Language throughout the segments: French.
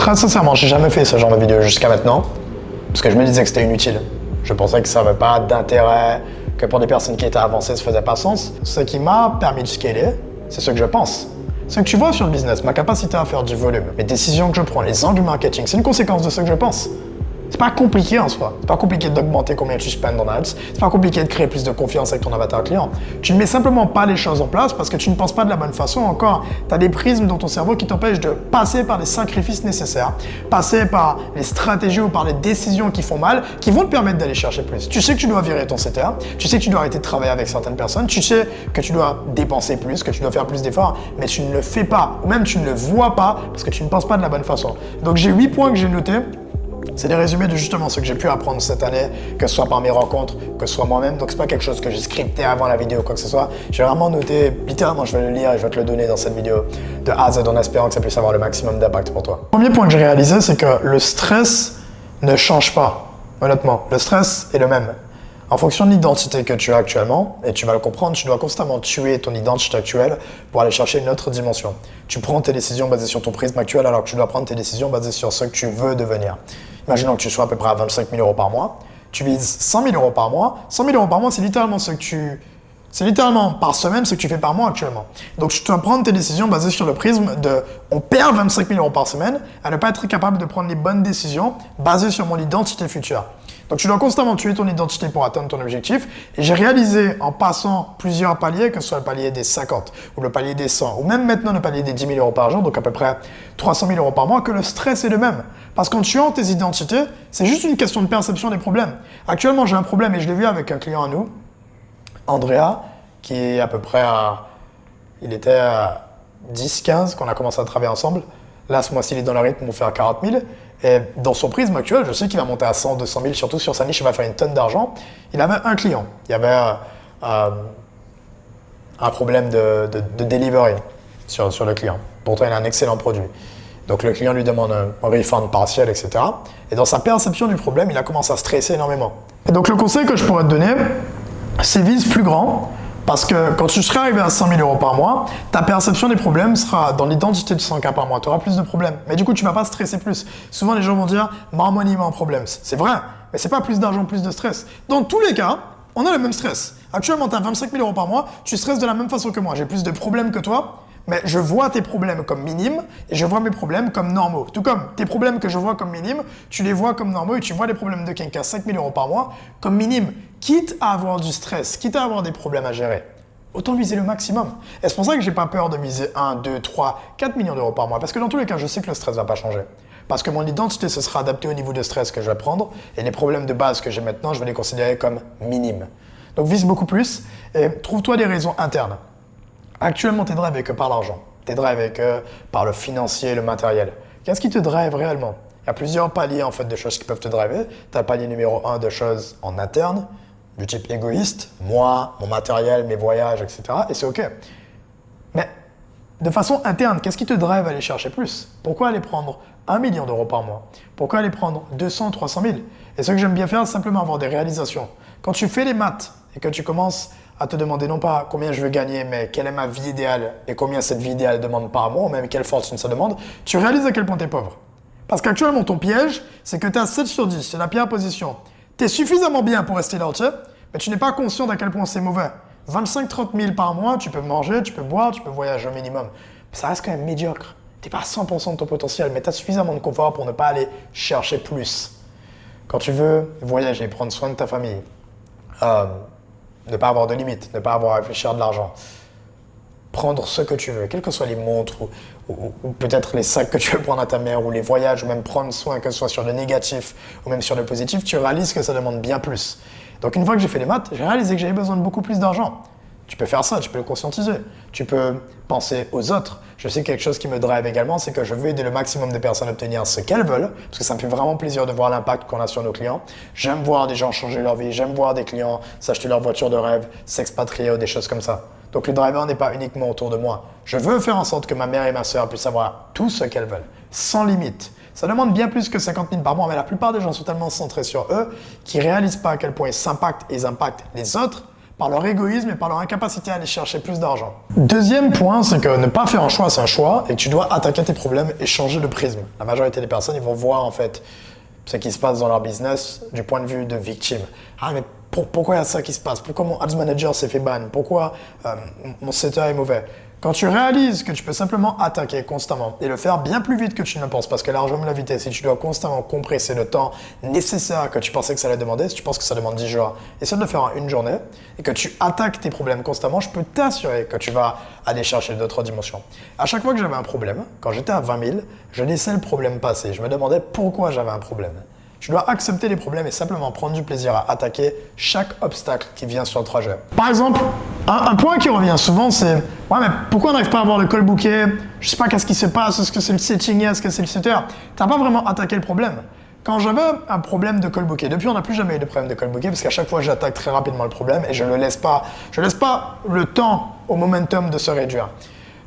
Très sincèrement, j'ai jamais fait ce genre de vidéo jusqu'à maintenant, parce que je me disais que c'était inutile. Je pensais que ça n'avait pas d'intérêt, que pour des personnes qui étaient avancées, ça faisait pas sens. Ce qui m'a permis de scaler, c'est ce que je pense. Ce que tu vois sur le business, ma capacité à faire du volume, les décisions que je prends, les angles du marketing, c'est une conséquence de ce que je pense. C'est pas compliqué en soi. C'est pas compliqué d'augmenter combien tu spends dans ads. C'est pas compliqué de créer plus de confiance avec ton avatar client. Tu ne mets simplement pas les choses en place parce que tu ne penses pas de la bonne façon encore. Tu as des prismes dans ton cerveau qui t'empêchent de passer par les sacrifices nécessaires, passer par les stratégies ou par les décisions qui font mal, qui vont te permettre d'aller chercher plus. Tu sais que tu dois virer ton CTR, tu sais que tu dois arrêter de travailler avec certaines personnes, tu sais que tu dois dépenser plus, que tu dois faire plus d'efforts, mais tu ne le fais pas, ou même tu ne le vois pas parce que tu ne penses pas de la bonne façon. Donc j'ai 8 points que j'ai notés. C'est des résumés de justement ce que j'ai pu apprendre cette année, que ce soit par mes rencontres, que ce soit moi-même. Donc c'est pas quelque chose que j'ai scripté avant la vidéo ou quoi que ce soit. J'ai vraiment noté, littéralement je vais le lire et je vais te le donner dans cette vidéo de A à Z en espérant que ça puisse avoir le maximum d'impact pour toi. Le premier point que j'ai réalisé, c'est que le stress ne change pas, honnêtement. Le stress est le même. En fonction de l'identité que tu as actuellement, et tu vas le comprendre, tu dois constamment tuer ton identité actuelle pour aller chercher une autre dimension. Tu prends tes décisions basées sur ton prisme actuel alors que tu dois prendre tes décisions basées sur ce que tu veux devenir. Imaginons que tu sois à peu près à 25 000 euros par mois, tu vises 100 000 euros par mois. 100 000 euros par mois, c'est littéralement c'est littéralement par semaine ce que tu fais par mois actuellement. Donc, tu dois prendre tes décisions basées sur le prisme de on perd 25 000 euros par semaine à ne pas être capable de prendre les bonnes décisions basées sur mon identité future. Donc, tu dois constamment tuer ton identité pour atteindre ton objectif. Et j'ai réalisé en passant plusieurs paliers, que ce soit le palier des 50 ou le palier des 100 ou même maintenant le palier des 10 000 euros par jour, donc à peu près 300 000 euros par mois, que le stress est le même. Parce qu'en tuant tes identités, c'est juste une question de perception des problèmes. Actuellement, j'ai un problème et je l'ai vu avec un client à nous, Andrea, qui est à peu près il était à 10-15 qu'on a commencé à travailler ensemble. Là, ce mois-ci, il est dans le rythme pour faire 40 000. Et dans son prisme actuel, je sais qu'il va monter à 100, 200 000, surtout sur sa niche, il va faire une tonne d'argent. Il avait un client. Il y avait un problème de delivery sur le client. Pourtant, il a un excellent produit. Donc, le client lui demande un refund partiel, etc. Et dans sa perception du problème, il a commencé à stresser énormément. Et donc, le conseil que je pourrais te donner, c'est vise plus grand. Parce que quand tu seras arrivé à 100 000 euros par mois, ta perception des problèmes sera dans l'identité de 100K par mois. Tu auras plus de problèmes. Mais du coup, tu ne vas pas stresser plus. Souvent, les gens vont dire « more money, more problems ». C'est vrai, mais ce n'est pas plus d'argent, plus de stress. Dans tous les cas, on a le même stress. Actuellement, tu as 25 000 euros par mois, tu stresses de la même façon que moi. J'ai plus de problèmes que toi, mais je vois tes problèmes comme minimes et je vois mes problèmes comme normaux. Tout comme tes problèmes que je vois comme minimes, tu les vois comme normaux et tu vois les problèmes de quelqu'un qui a 5 000 euros par mois comme minimes. Quitte à avoir du stress, quitte à avoir des problèmes à gérer, autant viser le maximum. Et c'est pour ça que j'ai pas peur de viser 1, 2, 3, 4 millions d'euros par mois. Parce que dans tous les cas, je sais que le stress va pas changer. Parce que mon identité se sera adaptée au niveau de stress que je vais prendre et les problèmes de base que j'ai maintenant, je vais les considérer comme minimes. Donc vise beaucoup plus et trouve-toi des raisons internes. Actuellement, tu es drivé que par l'argent. Tu es drivé que par le financier, le matériel. Qu'est-ce qui te drive réellement? Il y a plusieurs paliers en fait de choses qui peuvent te driver. Tu as le palier numéro 1 de choses en interne, du type égoïste, moi, mon matériel, mes voyages, etc. Et c'est OK. Mais de façon interne, qu'est-ce qui te drive à aller chercher plus? Pourquoi aller prendre 1 million d'euros par mois? Pourquoi aller prendre 200, 300 000? Et ce que j'aime bien faire, c'est simplement avoir des réalisations. Quand tu fais les maths et que tu commences à te demander non pas combien je veux gagner, mais quelle est ma vie idéale et combien cette vie idéale demande par mois, ou même quelle fortune ça demande, tu réalises à quel point tu es pauvre. Parce qu'actuellement, ton piège, c'est que tu es à 7 sur 10, c'est la pire position. Tu es suffisamment bien pour rester là, mais tu n'es pas conscient d'à quel point c'est mauvais. 25-30 000 par mois, tu peux manger, tu peux boire, tu peux voyager au minimum. Mais ça reste quand même médiocre. Tu n'es pas à 100% de ton potentiel, mais tu as suffisamment de confort pour ne pas aller chercher plus. Quand tu veux voyager, prendre soin de ta famille, ne pas avoir de limites, ne pas avoir à réfléchir de l'argent, prendre ce que tu veux, quelles que soient les montres ou peut-être les sacs que tu veux prendre à ta mère ou les voyages ou même prendre soin que ce soit sur le négatif ou même sur le positif, tu réalises que ça demande bien plus. Donc une fois que j'ai fait les maths, j'ai réalisé que j'avais besoin de beaucoup plus d'argent. Tu peux faire ça, tu peux le conscientiser. Tu peux penser aux autres. Je sais quelque chose qui me drive également, c'est que je veux aider le maximum de personnes à obtenir ce qu'elles veulent, parce que ça me fait vraiment plaisir de voir l'impact qu'on a sur nos clients. J'aime voir des gens changer leur vie, j'aime voir des clients s'acheter leur voiture de rêve, s'expatrier ou des choses comme ça. Donc le driver n'est pas uniquement autour de moi. Je veux faire en sorte que ma mère et ma sœur puissent avoir tout ce qu'elles veulent, sans limite. Ça demande bien plus que 50 000 par mois, mais la plupart des gens sont tellement centrés sur eux qu'ils ne réalisent pas à quel point ils impactent les autres par leur égoïsme et par leur incapacité à aller chercher plus d'argent. Deuxième point, c'est que ne pas faire un choix, c'est un choix et que tu dois attaquer tes problèmes et changer de prisme. La majorité des personnes, ils vont voir en fait ce qui se passe dans leur business du point de vue de victime. Ah, mais pourquoi il y a ça qui se passe? Pourquoi mon ads manager s'est fait ban? Pourquoi mon setter est mauvais? Quand tu réalises que tu peux simplement attaquer constamment et le faire bien plus vite que tu ne le penses, parce que l'argent de la vitesse, si tu dois constamment compresser le temps nécessaire que tu pensais que ça allait demander, si tu penses que ça demande 10 jours, essaie de le faire en une journée et que tu attaques tes problèmes constamment, je peux t'assurer que tu vas aller chercher d'autres dimensions. À chaque fois que j'avais un problème, quand j'étais à 20 000, je laissais le problème passer. Je me demandais pourquoi j'avais un problème. Tu dois accepter les problèmes et simplement prendre du plaisir à attaquer chaque obstacle qui vient sur le trajet. Par exemple, un point qui revient souvent, c'est « Ouais, mais pourquoi on n'arrive pas à avoir le call booké? Je sais pas qu'est-ce qui se passe, est-ce que c'est le setting, est-ce que c'est le setter ?» Tu n'as pas vraiment attaqué le problème. Quand j'avais un problème de call booké, depuis on n'a plus jamais eu de problème de call booké parce qu'à chaque fois j'attaque très rapidement le problème et je laisse pas le temps au momentum de se réduire.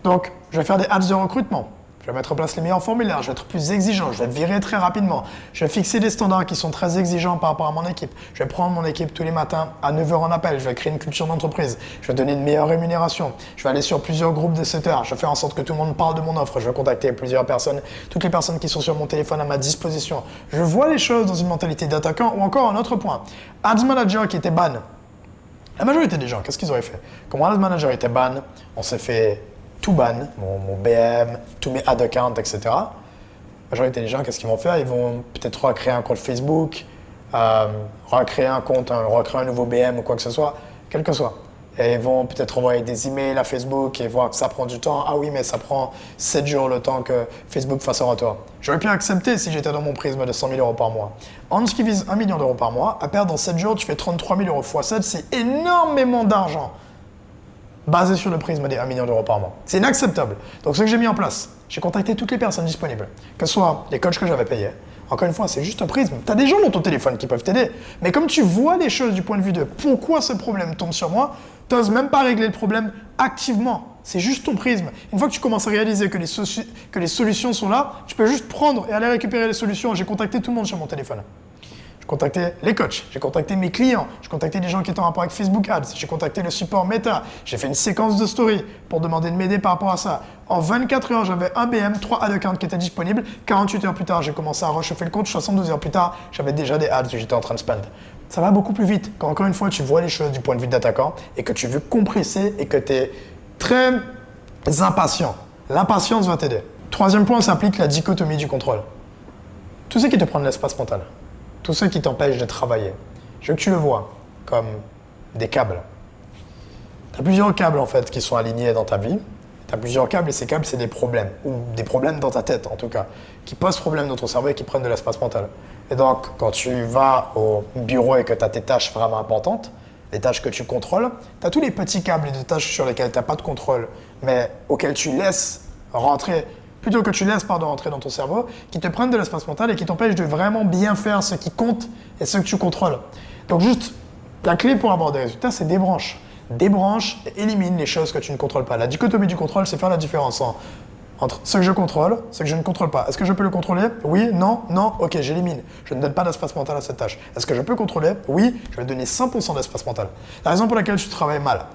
Donc, je vais faire des ads de recrutement. Je vais mettre en place les meilleurs formulaires, je vais être plus exigeant, je vais virer très rapidement. Je vais fixer des standards qui sont très exigeants par rapport à mon équipe. Je vais prendre mon équipe tous les matins à 9 h en appel. Je vais créer une culture d'entreprise. Je vais donner une meilleure rémunération. Je vais aller sur plusieurs groupes de setters. Je vais faire en sorte que tout le monde parle de mon offre. Je vais contacter plusieurs personnes, toutes les personnes qui sont sur mon téléphone à ma disposition. Je vois les choses dans une mentalité d'attaquant ou encore un autre point. Ads Manager qui était ban. La majorité des gens, qu'est-ce qu'ils auraient fait? Quand mon Ads Manager était ban, on s'est fait tout ban, mon BM, tous mes ad accounts, etc. La majorité des gens, qu'est-ce qu'ils vont faire? Ils vont peut-être recréer un compte Facebook, recréer un compte, recréer un nouveau BM ou quoi que ce soit, quel que soit. Et ils vont peut-être envoyer des emails à Facebook et voir que ça prend du temps. Ah oui, mais ça prend 7 jours le temps que Facebook fasse un retour. J'aurais pu accepter si j'étais dans mon prisme de 100 000 € par mois. Hans qui vise 1 million d'euros par mois, à perdre dans 7 jours, tu fais 33 000 € x 7, c'est énormément d'argent. Basé sur le prisme des 1 million d'euros par mois. C'est inacceptable. Donc ce que j'ai mis en place, j'ai contacté toutes les personnes disponibles, que ce soit les coachs que j'avais payés. Encore une fois, c'est juste un prisme. Tu as des gens dans ton téléphone qui peuvent t'aider. Mais comme tu vois les choses du point de vue de pourquoi ce problème tombe sur moi, tu n'oses même pas régler le problème activement. C'est juste ton prisme. Une fois que tu commences à réaliser que les solutions sont là, tu peux juste prendre et aller récupérer les solutions. J'ai contacté tout le monde sur mon téléphone. J'ai contacté les coachs, j'ai contacté mes clients, j'ai contacté des gens qui étaient en rapport avec Facebook Ads, j'ai contacté le support Meta, j'ai fait une séquence de story pour demander de m'aider par rapport à ça. En 24 heures, j'avais un BM, 3 ad accounts qui étaient disponibles. 48 heures plus tard, j'ai commencé à rechauffer le compte. 72 heures plus tard, j'avais déjà des ads que j'étais en train de spend. Ça va beaucoup plus vite quand, encore une fois, tu vois les choses du point de vue d'attaquant et que tu veux compresser et que tu es très impatient. L'impatience va t'aider. Troisième point, ça implique la dichotomie du contrôle. Tout ce qui te prend de l'espace mental. Tout ce qui t'empêche de travailler. Je veux que tu le vois comme des câbles. Tu as plusieurs câbles en fait qui sont alignés dans ta vie. Tu as plusieurs câbles et ces câbles, c'est des problèmes. Ou des problèmes dans ta tête en tout cas. Qui posent problème dans ton cerveau et qui prennent de l'espace mental. Et donc, quand tu vas au bureau et que tu as tes tâches vraiment importantes, les tâches que tu contrôles, tu as tous les petits câbles de tâches sur lesquelles tu n'as pas de contrôle, mais auxquels tu laisses rentrer plutôt que tu laisses rentrer dans ton cerveau, qui te prennent de l'espace mental et qui t'empêchent de vraiment bien faire ce qui compte et ce que tu contrôles. Donc juste, la clé pour avoir des résultats, c'est débranche. Débranche et élimine les choses que tu ne contrôles pas. La dichotomie du contrôle, c'est faire la différence entre ce que je contrôle, ce que je ne contrôle pas. Est-ce que je peux le contrôler? Oui, non, non, ok, j'élimine. Je ne donne pas d'espace mental à cette tâche. Est-ce que je peux contrôler? Oui, je vais donner 100% d'espace mental. La raison pour laquelle tu travailles mal,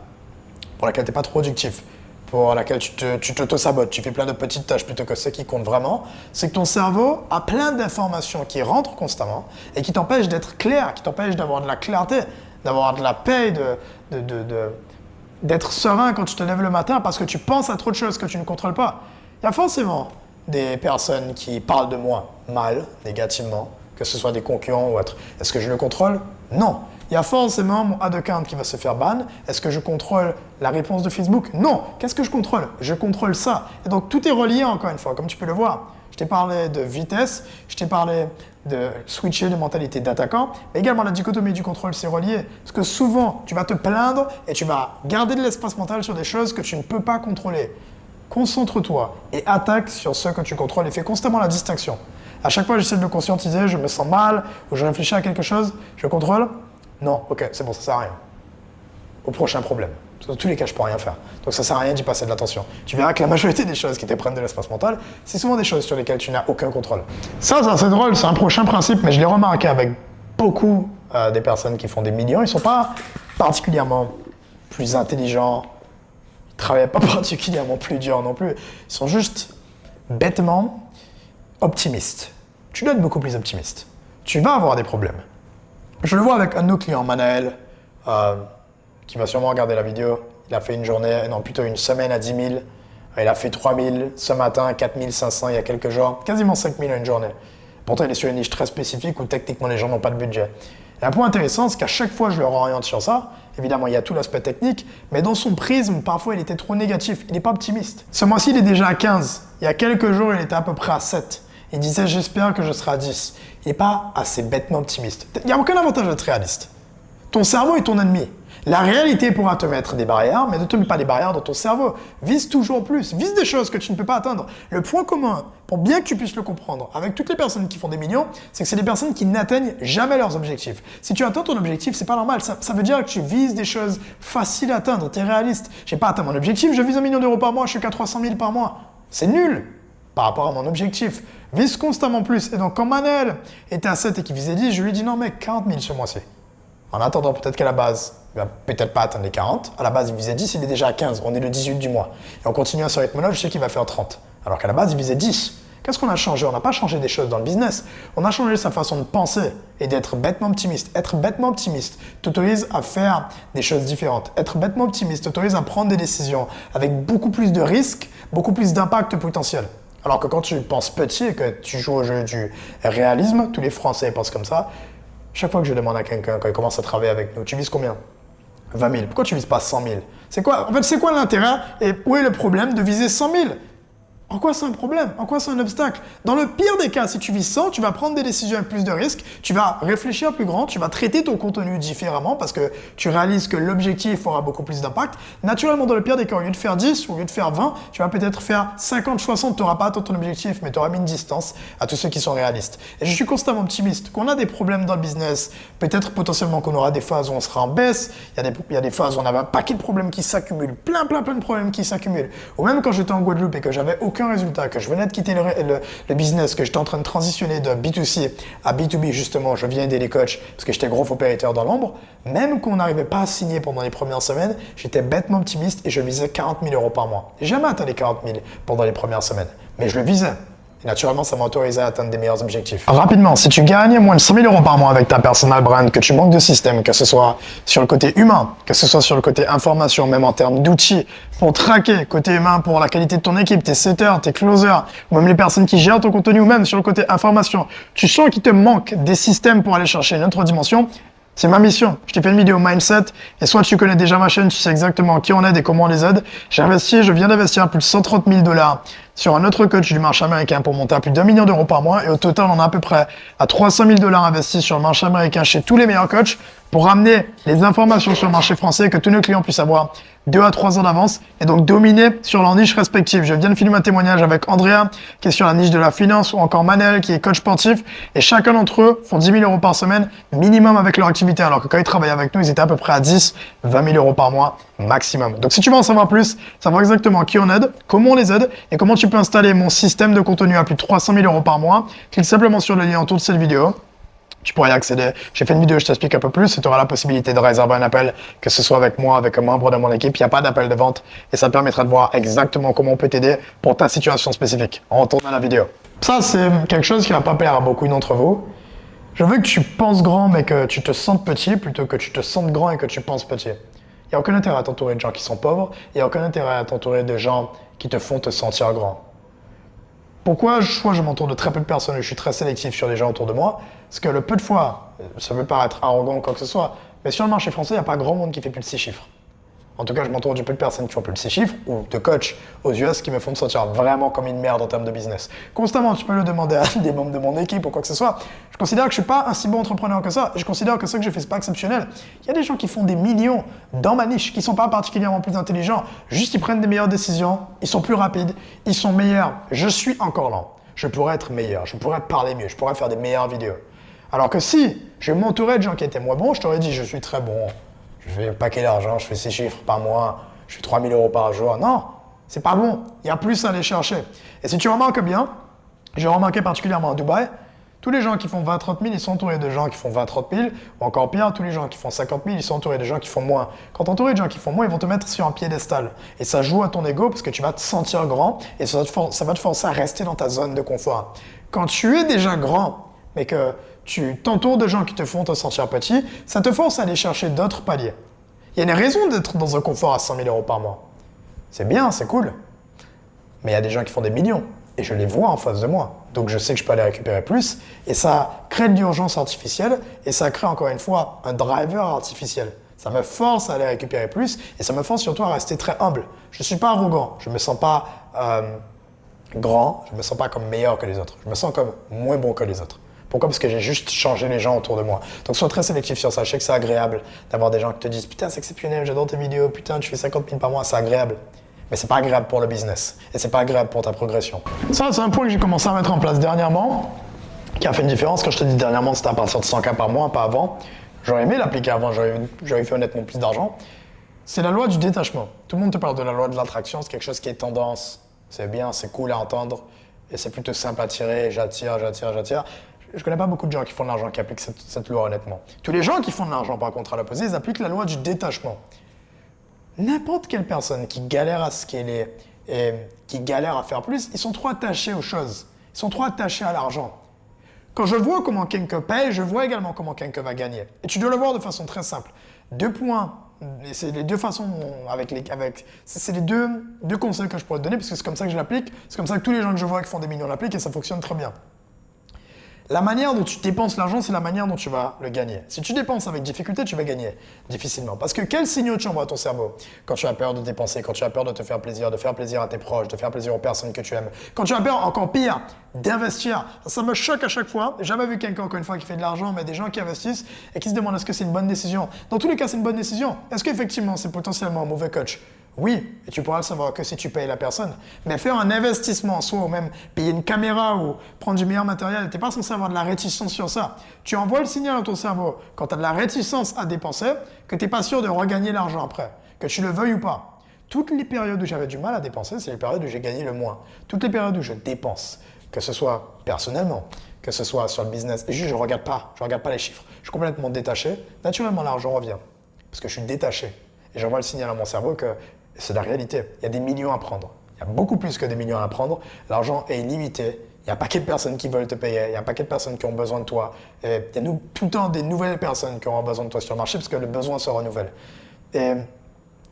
pour laquelle tu n'es pas trop productif, pour laquelle tu t'auto-sabotes, tu fais plein de petites tâches plutôt que ce qui compte vraiment, c'est que ton cerveau a plein d'informations qui rentrent constamment et qui t'empêchent d'être clair, qui t'empêchent d'avoir de la clarté, d'avoir de la paix, d'être serein quand tu te lèves le matin parce que tu penses à trop de choses que tu ne contrôles pas. Il y a forcément des personnes qui parlent de moi mal, négativement, que ce soit des concurrents ou autres. Est-ce que je le contrôle? Non. Il y a forcément mon ad account qui va se faire ban. Est-ce que je contrôle la réponse de Facebook? Non. Qu'est-ce que je contrôle? Je contrôle ça. Et donc, tout est relié encore une fois, comme tu peux le voir. Je t'ai parlé de vitesse, je t'ai parlé de switcher de mentalité d'attaquant, mais également la dichotomie du contrôle, c'est relié. Parce que souvent, tu vas te plaindre et tu vas garder de l'espace mental sur des choses que tu ne peux pas contrôler. Concentre-toi et attaque sur ce que tu contrôles et fais constamment la distinction. À chaque fois, j'essaie de le conscientiser, je me sens mal ou je réfléchis à quelque chose, je contrôle. Non, ok, c'est bon, ça sert à rien. Au prochain problème. Dans tous les cas, je peux rien faire. Donc ça sert à rien d'y passer de l'attention. Tu verras que la majorité des choses qui te prennent de l'espace mental, c'est souvent des choses sur lesquelles tu n'as aucun contrôle. Ça c'est drôle, c'est un prochain principe, mais je l'ai remarqué avec beaucoup des personnes qui font des millions. Ils ne sont pas particulièrement plus intelligents, ils ne travaillent pas particulièrement plus dur non plus. Ils sont juste bêtement optimistes. Tu dois être beaucoup plus optimiste. Tu vas avoir des problèmes. Je le vois avec un de nos clients, Manaël, qui va sûrement regarder la vidéo. Il a fait une journée, non plutôt une semaine à 10 000. Il a fait 3 000 ce matin, 4 500 il y a quelques jours, quasiment 5 000 en une journée. Pourtant, il est sur une niche très spécifique où techniquement les gens n'ont pas de budget. Et un point intéressant, c'est qu'à chaque fois je le oriente sur ça, évidemment il y a tout l'aspect technique, mais dans son prisme, parfois il était trop négatif, il n'est pas optimiste. Ce mois-ci, il est déjà à 15. Il y a quelques jours, il était à peu près à 7. Il disait j'espère que je serai à 10. Il n'est pas assez bêtement optimiste. Il n'y a aucun avantage d'être réaliste. Ton cerveau est ton ennemi. La réalité pourra te mettre des barrières, mais ne te mets pas des barrières dans ton cerveau. Vise toujours plus. Vise des choses que tu ne peux pas atteindre. Le point commun, pour bien que tu puisses le comprendre, avec toutes les personnes qui font des millions, c'est que c'est des personnes qui n'atteignent jamais leurs objectifs. Si tu atteins ton objectif, c'est pas normal. Ça veut dire que tu vises des choses faciles à atteindre. Tu es réaliste. J'ai pas atteint mon objectif, je vise 1 million d'euros par mois, je suis qu'à 300 000 par mois. C'est nul par rapport à mon objectif. Vise constamment plus. Et donc, quand Manel était à 7 et qu'il visait 10, je lui ai dit non, mec, 40 000 ce mois-ci. En attendant, peut-être qu'à la base, il va peut-être pas atteindre les 40. À la base, il visait 10, il est déjà à 15. On est le 18 du mois. Et on continue à ce rythme-là, je sais qu'il va faire 30. Alors qu'à la base, il visait 10. Qu'est-ce qu'on a changé? On n'a pas changé des choses dans le business. On a changé sa façon de penser et d'être bêtement optimiste. Être bêtement optimiste t'autorise à faire des choses différentes. Être bêtement optimiste t'autorise à prendre des décisions avec beaucoup plus de risques, beaucoup plus d'impact potentiel. Alors que quand tu penses petit et que tu joues au jeu du réalisme, tous les Français pensent comme ça. Chaque fois que je demande à quelqu'un, quand il commence à travailler avec nous, tu vises combien? 20 000. Pourquoi tu vises pas 100 000? C'est quoi? En fait, c'est quoi l'intérêt et où est le problème de viser 100 000? En quoi c'est un problème? En quoi c'est un obstacle? Dans le pire des cas, si tu vises 100, tu vas prendre des décisions avec plus de risques, tu vas réfléchir plus grand, tu vas traiter ton contenu différemment parce que tu réalises que l'objectif aura beaucoup plus d'impact. Naturellement, dans le pire des cas, au lieu de faire 10, au lieu de faire 20, tu vas peut-être faire 50, 60, tu n'auras pas atteint ton objectif, mais tu auras mis une distance à tous ceux qui sont réalistes. Et je suis constamment optimiste. Qu'on a des problèmes dans le business, peut-être potentiellement qu'on aura des phases où on sera en baisse, il y a des phases où on a un paquet de problèmes qui s'accumulent, plein de problèmes qui s'accumulent. Ou même quand j'étais en Guadeloupe et que j'avais aucun résultat, que je venais de quitter le business, que j'étais en train de transitionner de B2C à B2B justement, je viens aider les coachs parce que j'étais gros opérateur dans l'ombre, même qu'on n'arrivait pas à signer pendant les premières semaines, j'étais bêtement optimiste et je visais 40 000 euros par mois. J'ai jamais atteint les 40 000 pendant les premières semaines, mais je le visais. Et naturellement, ça m'a autorisé à atteindre des meilleurs objectifs. Rapidement, si tu gagnes moins de 100 000 euros par mois avec ta personal brand, que tu manques de système, que ce soit sur le côté humain, que ce soit sur le côté information, même en termes d'outils, pour traquer, côté humain, pour la qualité de ton équipe, tes setters, tes closers, ou même les personnes qui gèrent ton contenu, ou même sur le côté information, tu sens qu'il te manque des systèmes pour aller chercher une autre dimension. C'est ma mission. Je t'ai fait une vidéo mindset et soit tu connais déjà ma chaîne, tu sais exactement qui on aide et comment on les aide. Je viens d'investir plus de 130 000 $ sur un autre coach du marché américain pour monter à plus d'1 million d'euros par mois. Et au total, on a à peu près à 300 000 $ investis sur le marché américain chez tous les meilleurs coachs pour ramener les informations sur le marché français, que tous nos clients puissent avoir 2 à 3 ans d'avance et donc dominer sur leur niche respective. Je viens de filmer un témoignage avec Andrea qui est sur la niche de la finance ou encore Manel qui est coach sportif et chacun d'entre eux font 10 000 € par semaine minimum avec leur activité alors que quand ils travaillaient avec nous, ils étaient à peu près à 10, 20 000 € par mois maximum. Donc si tu veux en savoir plus, savoir exactement qui on aide, comment on les aide et comment tu peux installer mon système de contenu à plus de 300 000 € par mois, clique simplement sur le lien en dessous de cette vidéo. Tu pourras y accéder. J'ai fait une vidéo, je t'explique un peu plus et tu auras la possibilité de réserver un appel, que ce soit avec moi, avec un membre de mon équipe. Il n'y a pas d'appel de vente et ça te permettra de voir exactement comment on peut t'aider pour ta situation spécifique. On retourne à la vidéo. Ça, c'est quelque chose qui va pas plaire à beaucoup d'entre vous. Je veux que tu penses grand mais que tu te sentes petit plutôt que tu te sentes grand et que tu penses petit. Il n'y a aucun intérêt à t'entourer de gens qui sont pauvres. Il n'y a aucun intérêt à t'entourer de gens qui te font te sentir grand. Pourquoi je m'entoure de très peu de personnes et je suis très sélectif sur les gens autour de moi? Parce que le peu de fois, ça peut paraître arrogant ou quoi que ce soit, mais sur le marché français, il n'y a pas grand monde qui fait plus de 6 chiffres. En tout cas, je m'entoure du peu de personnes qui font plus de 6 chiffres ou de coachs aux US qui me font me sentir vraiment comme une merde en termes de business. Constamment, tu peux le demander à des membres de mon équipe ou quoi que ce soit. Je considère que je ne suis pas un si bon entrepreneur que ça. Et je considère que ce que je fais, ce n'est pas exceptionnel. Il y a des gens qui font des millions dans ma niche, qui ne sont pas particulièrement plus intelligents. Juste, ils prennent des meilleures décisions, ils sont plus rapides, ils sont meilleurs. Je suis encore lent. Je pourrais être meilleur, je pourrais parler mieux, je pourrais faire des meilleures vidéos. Alors que si je m'entourais de gens qui étaient moins bons, je t'aurais dit je suis très bon. Je fais un paquet d'argent, je fais 6 chiffres par mois, je fais 3 000 € par jour. Non, c'est pas bon. Il y a plus à aller chercher. Et si tu remarques bien, j'ai remarqué particulièrement à Dubaï, Tous les gens qui font 20-30 000, ils sont entourés de gens qui font 20-30 000. Ou encore pire, tous les gens qui font 50 000, ils sont entourés de gens qui font moins. Quand tu es entouré de gens qui font moins, ils vont te mettre sur un piédestal. Et ça joue à ton ego parce que tu vas te sentir grand et ça va te forcer à rester dans ta zone de confort. Quand tu es déjà grand, mais que tu t'entoures de gens qui te font te sentir petit, ça te force à aller chercher d'autres paliers. Il y a une raison d'être dans un confort à 100 000 euros par mois. C'est bien, c'est cool. Mais il y a des gens qui font des millions. Et je les vois en face de moi. Donc je sais que je peux aller récupérer plus. Et ça crée de l'urgence artificielle. Et ça crée encore une fois un driver artificiel. Ça me force à aller récupérer plus. Et ça me force surtout à rester très humble. Je ne suis pas arrogant. Je ne me sens pas grand. Je ne me sens pas comme meilleur que les autres. Je me sens comme moins bon que les autres. Pourquoi? Parce que j'ai juste changé les gens autour de moi. Donc sois très sélectif sur ça. Je sais que c'est agréable d'avoir des gens qui te disent « Putain, c'est exceptionnel, j'adore tes vidéos. Putain, tu fais 50 000 par mois, c'est agréable. » Mais c'est pas agréable pour le business. Et c'est pas agréable pour ta progression. Ça, c'est un point que j'ai commencé à mettre en place dernièrement, qui a fait une différence. Quand je te dis dernièrement, c'était à partir de 100K par mois, pas avant. J'aurais aimé l'appliquer avant, j'aurais fait honnêtement plus d'argent. C'est la loi du détachement. Tout le monde te parle de la loi de l'attraction, c'est quelque chose qui est tendance. C'est bien, c'est cool à entendre. Et c'est plutôt simple à tirer. J'attire. Je connais pas beaucoup de gens qui font de l'argent, qui appliquent cette loi honnêtement. Tous les gens qui font de l'argent, par contre, à l'opposé, ils appliquent la loi du détachement. N'importe quelle personne qui galère à scaler et qui galère à faire plus, ils sont trop attachés aux choses. Ils sont trop attachés à l'argent. Quand je vois comment quelqu'un paye, je vois également comment quelqu'un va gagner. Et tu dois le voir de façon très simple. 2 points, et c'est les deux façons c'est les deux conseils que je pourrais te donner, parce que c'est comme ça que je l'applique. C'est comme ça que tous les gens que je vois qui font des millions l'appliquent et ça fonctionne très bien. La manière dont tu dépenses l'argent, c'est la manière dont tu vas le gagner. Si tu dépenses avec difficulté, tu vas gagner difficilement. Parce que quels signaux tu envoies à ton cerveau quand tu as peur de dépenser, quand tu as peur de te faire plaisir, de faire plaisir à tes proches, de faire plaisir aux personnes que tu aimes, quand tu as peur, encore pire, d'investir. Ça me choque à chaque fois. J'ai jamais vu quelqu'un, encore une fois, qui fait de l'argent, mais des gens qui investissent et qui se demandent est-ce que c'est une bonne décision. Dans tous les cas, c'est une bonne décision. Est-ce qu'effectivement, c'est potentiellement un mauvais coach? Oui, et tu pourras le savoir que si tu payes la personne. Mais faire un investissement en soi, ou même payer une caméra ou prendre du meilleur matériel, tu n'es pas censé avoir de la réticence sur ça. Tu envoies le signal à ton cerveau, quand tu as de la réticence à dépenser, que tu n'es pas sûr de regagner l'argent après, que tu le veuilles ou pas. Toutes les périodes où j'avais du mal à dépenser, c'est les périodes où j'ai gagné le moins. Toutes les périodes où je dépense, que ce soit personnellement, que ce soit sur le business, et juste je ne regarde pas les chiffres. Je suis complètement détaché. Naturellement, l'argent revient, parce que je suis détaché. Et j'envoie le signal à mon cerveau que c'est la réalité. Il y a des millions à prendre. Il y a beaucoup plus que des millions à prendre. L'argent est illimité. Il y a un paquet de personnes qui veulent te payer. Il y a un paquet de personnes qui ont besoin de toi. Et il y a tout le temps des nouvelles personnes qui auront besoin de toi sur le marché parce que le besoin se renouvelle. Et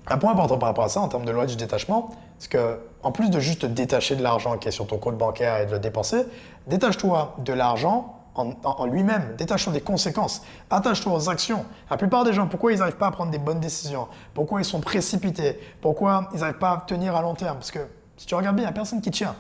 un point important par rapport à ça, en termes de loi du détachement, c'est que en plus de juste te détacher de l'argent qui est sur ton compte bancaire et de le dépenser, détache-toi de l'argent en lui-même, détache-toi des conséquences, attache-toi aux actions. La plupart des gens, pourquoi ils n'arrivent pas à prendre des bonnes décisions? Pourquoi ils sont précipités? Pourquoi ils n'arrivent pas à tenir à long terme? Parce que si tu regardes bien, il n'y a personne qui tient.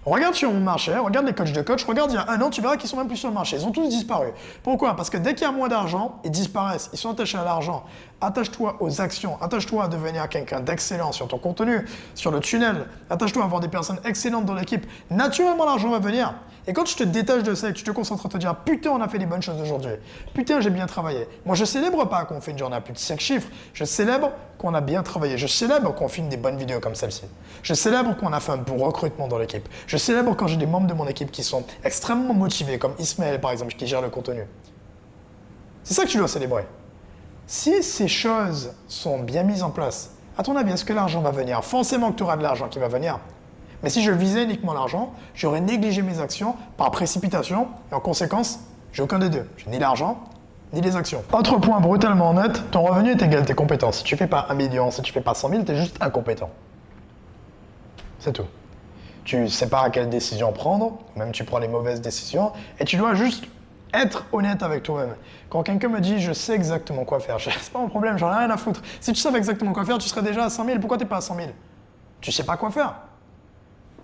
Regarde sur mon marché, regarde les coachs de coach, regarde il y a 1 an, tu verras qu'ils sont même plus sur le marché. Ils ont tous disparu. Pourquoi? Parce que dès qu'il y a moins d'argent, ils disparaissent. Ils sont attachés à l'argent. Attache-toi aux actions. Attache-toi à devenir quelqu'un d'excellent sur ton contenu, sur le tunnel. Attache-toi à avoir des personnes excellentes dans l'équipe. Naturellement, l'argent va venir. Et quand tu te détaches de ça et que tu te concentres à te dire « Putain, on a fait des bonnes choses aujourd'hui. Putain, j'ai bien travaillé. » Moi, je célèbre pas qu'on fait une journée à plus de 5 chiffres. Je célèbre qu'on a bien travaillé. Je célèbre qu'on filme des bonnes vidéos comme celle-ci. Je célèbre qu'on a fait un bon recrutement dans l'équipe. Je célèbre quand j'ai des membres de mon équipe qui sont extrêmement motivés, comme Ismaël par exemple, qui gère le contenu. C'est ça que tu dois célébrer. Si ces choses sont bien mises en place, à ton avis, est-ce que l'argent va venir? Forcément que tu auras de l'argent qui va venir. Mais si je visais uniquement l'argent, j'aurais négligé mes actions par précipitation et en conséquence, j'ai aucun des deux. J'ai ni l'argent, ni les actions. Autre point brutalement honnête, ton revenu est égal à tes compétences. Si tu fais pas 1 million, si tu fais pas 100 000, tu es juste incompétent. C'est tout. Tu sais pas à quelle décision prendre, même tu prends les mauvaises décisions, et tu dois juste être honnête avec toi-même. Quand quelqu'un me dit « je sais exactement quoi faire », c'est pas mon problème, j'en ai rien à foutre. Si tu savais exactement quoi faire, tu serais déjà à 100 000. Pourquoi t'es pas à 100 000? Tu sais pas quoi faire.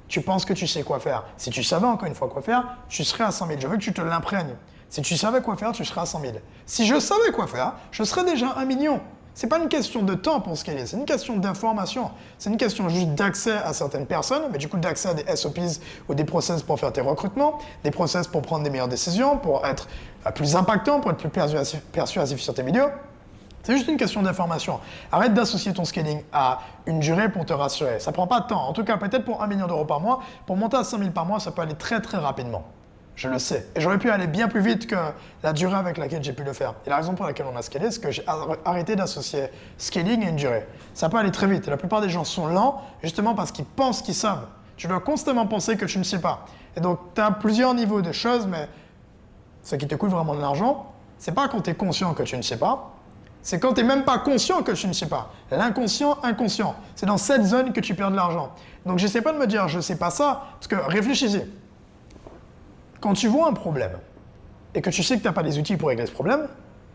Tu penses que tu sais quoi faire. Si tu savais encore une fois quoi faire, tu serais à 100 000. Je veux que tu te l'imprègnes. Si tu savais quoi faire, tu serais à 100 000. Si je savais quoi faire, je serais déjà à 1 million. C'est pas une question de temps pour scaler, c'est une question d'information. C'est une question juste d'accès à certaines personnes, mais du coup d'accès à des SOPs ou des process pour faire tes recrutements, des process pour prendre des meilleures décisions, pour être plus impactant, pour être plus persuasif sur tes vidéos. C'est juste une question d'information. Arrête d'associer ton scaling à une durée pour te rassurer. Ça prend pas de temps. En tout cas, peut-être pour 1 million d'euros par mois. Pour monter à 100 000 par mois, ça peut aller très très rapidement. Je le sais. Et j'aurais pu aller bien plus vite que la durée avec laquelle j'ai pu le faire. Et la raison pour laquelle on a scalé, c'est que j'ai arrêté d'associer scaling et une durée. Ça peut aller très vite. Et la plupart des gens sont lents justement parce qu'ils pensent qu'ils savent. Tu dois constamment penser que tu ne sais pas. Et donc, tu as plusieurs niveaux de choses, mais ce qui te coûte vraiment de l'argent, c'est pas quand tu es conscient que tu ne sais pas, c'est quand tu n'es même pas conscient que tu ne sais pas. L'inconscient, inconscient. C'est dans cette zone que tu perds de l'argent. Donc, j'essaie pas de me dire, je ne sais pas ça, parce que réfléchis-y. Quand tu vois un problème et que tu sais que tu n'as pas les outils pour régler ce problème,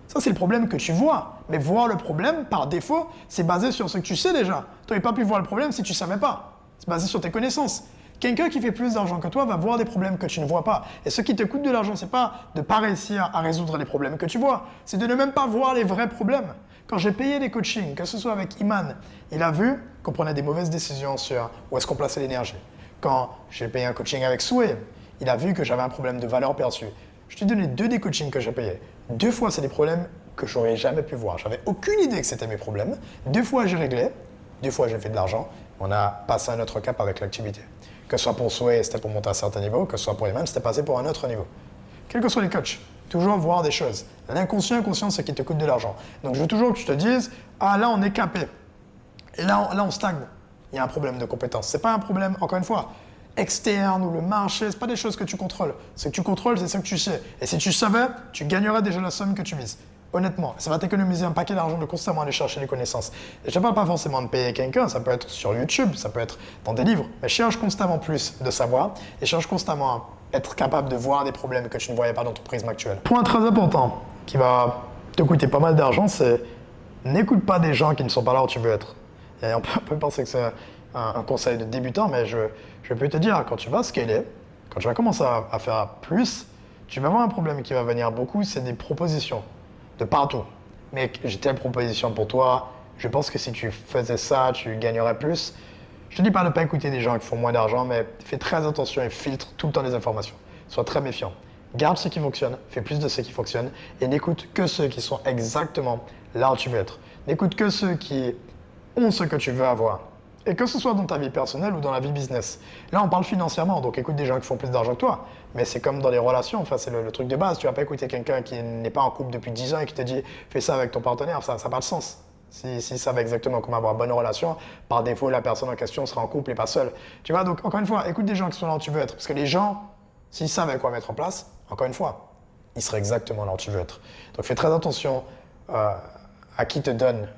ça, c'est le problème que tu vois. Mais voir le problème, par défaut, c'est basé sur ce que tu sais déjà. Tu n'aurais pas pu voir le problème si tu ne savais pas. C'est basé sur tes connaissances. Quelqu'un qui fait plus d'argent que toi va voir des problèmes que tu ne vois pas. Et ce qui te coûte de l'argent, c'est pas de ne pas réussir à résoudre les problèmes que tu vois. C'est de ne même pas voir les vrais problèmes. Quand j'ai payé des coachings, que ce soit avec Iman, il a vu qu'on prenait des mauvaises décisions sur où est-ce qu'on plaçait l'énergie. Quand j'ai payé un coaching avec Soué, il a vu que j'avais un problème de valeur perçue. Je t'ai donné 2 des coachings que j'ai payés. 2 fois, c'est des problèmes que j'aurais jamais pu voir. J'avais aucune idée que c'était mes problèmes. 2 fois, j'ai réglé. 2 fois, j'ai fait de l'argent. On a passé un autre cap avec l'activité. Que ce soit pour Souhait, c'était pour monter à un certain niveau. Que ce soit pour Iman, c'était passé pour un autre niveau. Quels que soient les coachs, toujours voir des choses. L'inconscient, inconscient, c'est ce qui te coûte de l'argent. Donc, je veux toujours que tu te dises, ah là, on est capé. Et là, on stagne. Il y a un problème de compétence. C'est pas un problème, encore une fois, externe ou le marché, c'est pas des choses que tu contrôles. Ce que tu contrôles, c'est ce que tu sais. Et si tu savais, tu gagnerais déjà la somme que tu mises. Honnêtement, ça va t'économiser un paquet d'argent de constamment aller chercher les connaissances. Et je ne parle pas forcément de payer quelqu'un, ça peut être sur YouTube, ça peut être dans des livres, mais cherche constamment plus de savoir et cherche constamment à être capable de voir des problèmes que tu ne voyais pas dans ton prisme actuel. Point très important qui va te coûter pas mal d'argent, c'est n'écoute pas des gens qui ne sont pas là où tu veux être. Et on peut penser que c'est un conseil de débutant, mais je peux te dire, quand tu vas scaler, quand tu vas commencer à faire plus, tu vas avoir un problème qui va venir beaucoup, c'est des propositions de partout. Mec, j'ai telle proposition pour toi, je pense que si tu faisais ça, tu gagnerais plus. Je te dis pas de ne pas écouter des gens qui font moins d'argent, mais fais très attention et filtre tout le temps les informations. Sois très méfiant. Garde ce qui fonctionne, fais plus de ce qui fonctionne et n'écoute que ceux qui sont exactement là où tu veux être. N'écoute que ceux qui ont ce que tu veux avoir. Et que ce soit dans ta vie personnelle ou dans la vie business. Là, on parle financièrement, donc écoute des gens qui font plus d'argent que toi. Mais c'est comme dans les relations, enfin, c'est le truc de base. Tu vas pas écouter quelqu'un qui n'est pas en couple depuis 10 ans et qui te dit « fais ça avec ton partenaire », ça n'a pas de sens. S'ils savent exactement comment avoir une bonne relation, par défaut, la personne en question sera en couple et pas seule. Tu vois, donc encore une fois, écoute des gens qui sont là où tu veux être. Parce que les gens, s'ils savaient quoi mettre en place, encore une fois, ils seraient exactement là où tu veux être. Donc fais très attention à qui te donne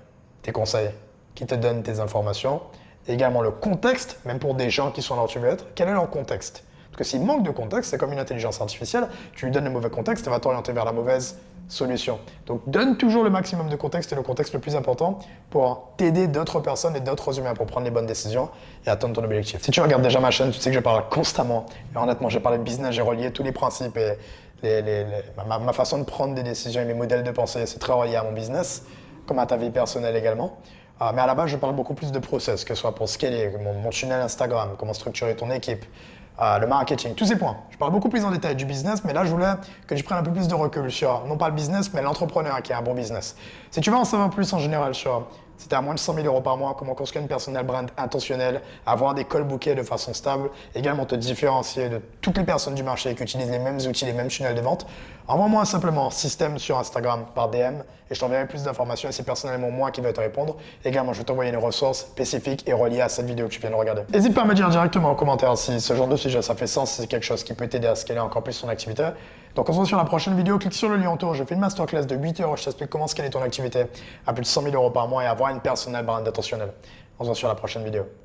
tes conseils, qui te donne tes informations. Et également le contexte, même pour des gens qui sont là où tu veux être, quel est leur contexte? Parce que s'il manque de contexte, c'est comme une intelligence artificielle, tu lui donnes le mauvais contexte, elle va t'orienter vers la mauvaise solution. Donc donne toujours le maximum de contexte et le contexte le plus important pour t'aider d'autres personnes et d'autres humains pour prendre les bonnes décisions et atteindre ton objectif. Si tu regardes déjà ma chaîne, tu sais que je parle constamment. Et honnêtement, j'ai parlé de business, j'ai relié tous les principes et ma façon de prendre des décisions et mes modèles de pensée, c'est très relié à mon business, comme à ta vie personnelle également. Mais à la base, je parle beaucoup plus de process, que ce soit pour scaler, mon tunnel Instagram, comment structurer ton équipe, le marketing, tous ces points. Je parle beaucoup plus en détail du business, mais là, je voulais que tu prennes un peu plus de recul sur, non pas le business, mais l'entrepreneur qui a un bon business. Si tu veux en savoir plus en général sur, si tu as moins de 100 000 euros par mois, comment construire une personal brand intentionnelle, avoir des calls bookés de façon stable, également te différencier de toutes les personnes du marché qui utilisent les mêmes outils, les mêmes tunnels de vente, envoie-moi simplement système sur Instagram par DM et je t'enverrai plus d'informations et c'est personnellement moi qui vais te répondre. Également, je vais t'envoyer une ressource spécifique et reliée à cette vidéo que tu viens de regarder. N'hésite pas à me dire directement en commentaire si ce genre de sujet ça fait sens, si c'est quelque chose qui peut t'aider à scaler encore plus ton activité. Donc on se voit sur la prochaine vidéo, clique sur le lien autour, je fais une masterclass de 8 heures où je t'explique comment scaler ton activité à plus de 100 000 euros par mois et avoir une personal brand attentionnelle. On se voit sur la prochaine vidéo.